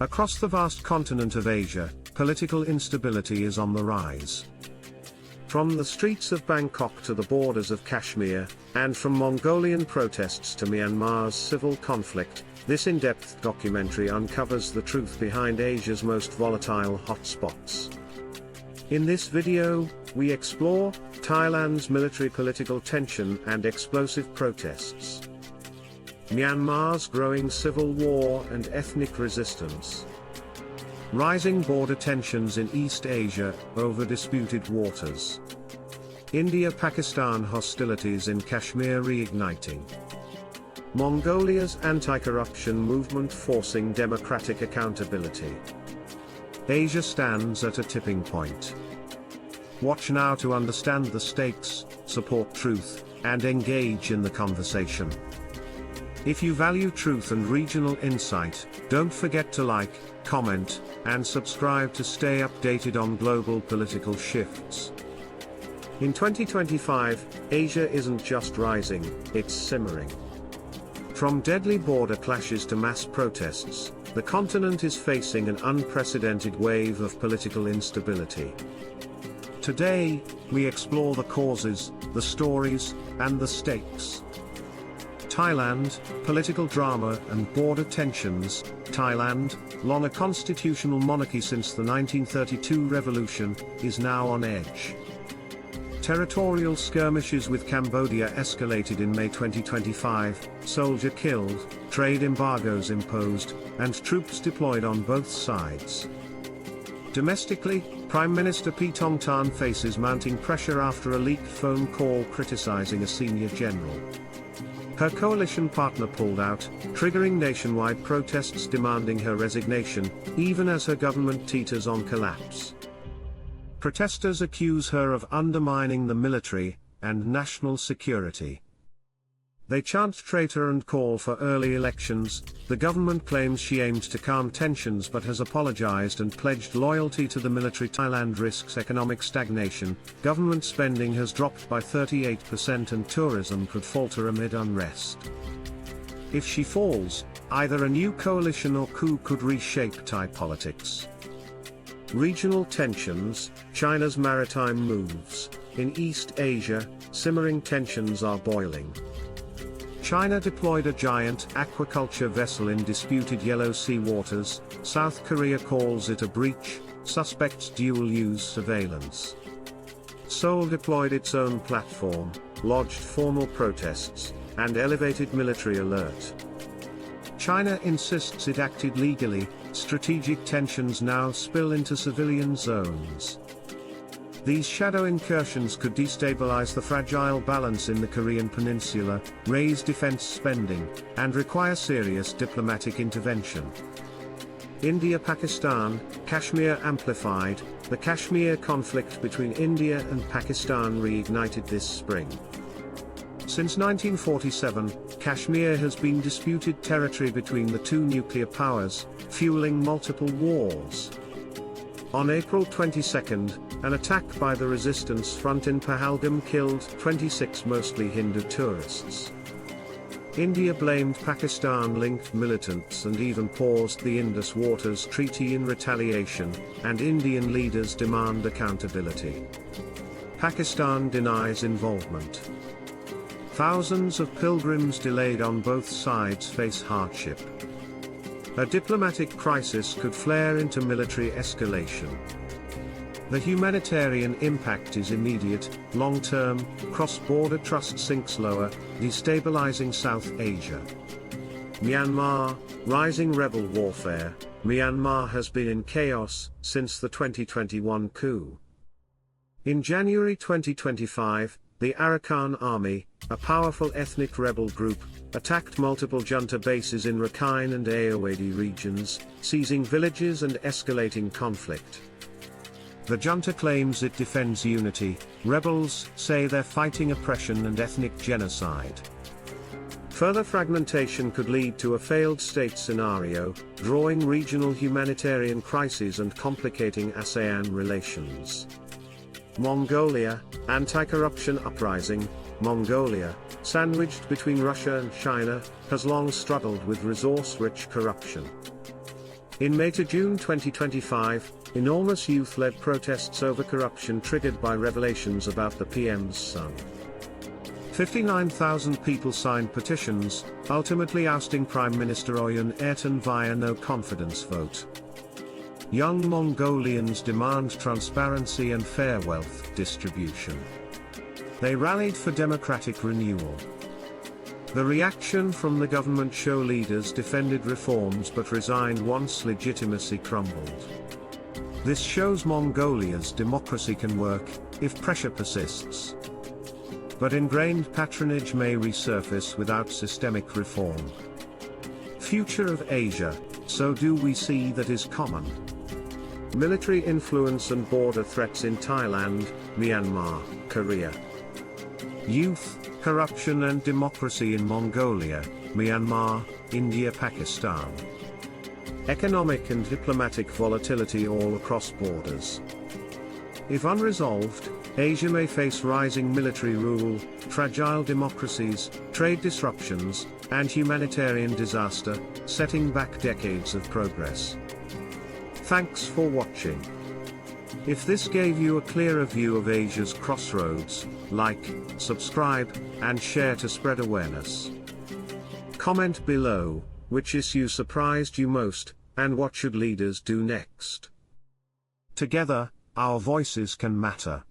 Across the vast continent of Asia, political instability is on the rise. From the streets of Bangkok to the borders of Kashmir, and from Mongolian protests to Myanmar's civil conflict, this in-depth documentary uncovers the truth behind Asia's most volatile hotspots. In this video, we explore Thailand's military-political tension and explosive protests, Myanmar's growing civil war and ethnic resistance, rising border tensions in East Asia over disputed waters, India-Pakistan hostilities in Kashmir reigniting, Mongolia's anti-corruption movement forcing democratic accountability. Asia stands at a tipping point. Watch now to understand the stakes, support truth, and engage in the conversation. If you value truth and regional insight, don't forget to like, comment, and subscribe to stay updated on global political shifts. In 2025, Asia isn't just rising, it's simmering. From deadly border clashes to mass protests, the continent is facing an unprecedented wave of political instability. Today, we explore the causes, the stories, and the stakes. Thailand, political drama and border tensions. Thailand, long a constitutional monarchy since the 1932 revolution, is now on edge. Territorial skirmishes with Cambodia escalated in May 2025, soldier killed, trade embargoes imposed, and troops deployed on both sides. Domestically, Prime Minister Paetongtarn faces mounting pressure after a leaked phone call criticizing a senior general. Her coalition partner pulled out, triggering nationwide protests demanding her resignation, even as her government teeters on collapse. Protesters accuse her of undermining the military and national security. They chant traitor and call for early elections. The government claims she aimed to calm tensions but has apologized and pledged loyalty to the military. Thailand risks economic stagnation. Government spending has dropped by 38% and tourism could falter amid unrest. If she falls, either a new coalition or coup could reshape Thai politics. Regional tensions. China's maritime moves. In East Asia, simmering tensions are boiling. China deployed a giant aquaculture vessel in disputed Yellow Sea waters. South Korea calls it a breach, suspects dual-use surveillance. Seoul deployed its own platform, lodged formal protests, and elevated military alert. China insists it acted legally. Strategic tensions now spill into civilian zones. These shadow incursions could destabilize the fragile balance in the Korean peninsula, raise defense spending, and require serious diplomatic intervention. India-Pakistan, Kashmir amplified. The Kashmir conflict between India and Pakistan reignited this spring. Since 1947, Kashmir has been disputed territory between the two nuclear powers, fueling multiple wars. On April 22, an attack by the resistance front in Pahalgam killed 26 mostly Hindu tourists. India blamed Pakistan-linked militants and even paused the Indus Waters Treaty in retaliation, and Indian leaders demand accountability. Pakistan denies involvement. Thousands of pilgrims delayed on both sides face hardship. A diplomatic crisis could flare into military escalation. The humanitarian impact is immediate. Long-term, cross-border trust sinks lower, destabilizing South Asia. Myanmar, rising rebel warfare. Myanmar has been in chaos since the 2021 coup. In January 2025, the Arakan Army, a powerful ethnic rebel group, attacked multiple junta bases in Rakhine and Ayeyarwady regions, seizing villages and escalating conflict. The junta claims it defends unity. Rebels say they're fighting oppression and ethnic genocide. Further fragmentation could lead to a failed state scenario, drawing regional humanitarian crises and complicating ASEAN relations. Mongolia, anti-corruption uprising. Mongolia, sandwiched between Russia and China, has long struggled with resource-rich corruption. In May to June 2025, enormous youth-led protests over corruption triggered by revelations about the PM's son. 59,000 people signed petitions, ultimately ousting Prime Minister Oyun Ertan via no confidence vote. Young Mongolians demand transparency and fair wealth distribution. They rallied for democratic renewal. The reaction from the government show leaders defended reforms but resigned once legitimacy crumbled. This shows Mongolia's democracy can work, if pressure persists. But ingrained patronage may resurface without systemic reform. Future of Asia, so do we see that is common. Military influence and border threats in Thailand, Myanmar, Korea. Youth, corruption and democracy in Mongolia, Myanmar, India, Pakistan. Economic and diplomatic volatility all across borders. If unresolved, Asia may face rising military rule, fragile democracies, trade disruptions, and humanitarian disaster, setting back decades of progress. Thanks for watching. If this gave you a clearer view of Asia's crossroads, like, subscribe, and share to spread awareness. Comment below, which issue surprised you most, and what should leaders do next? Together, our voices can matter.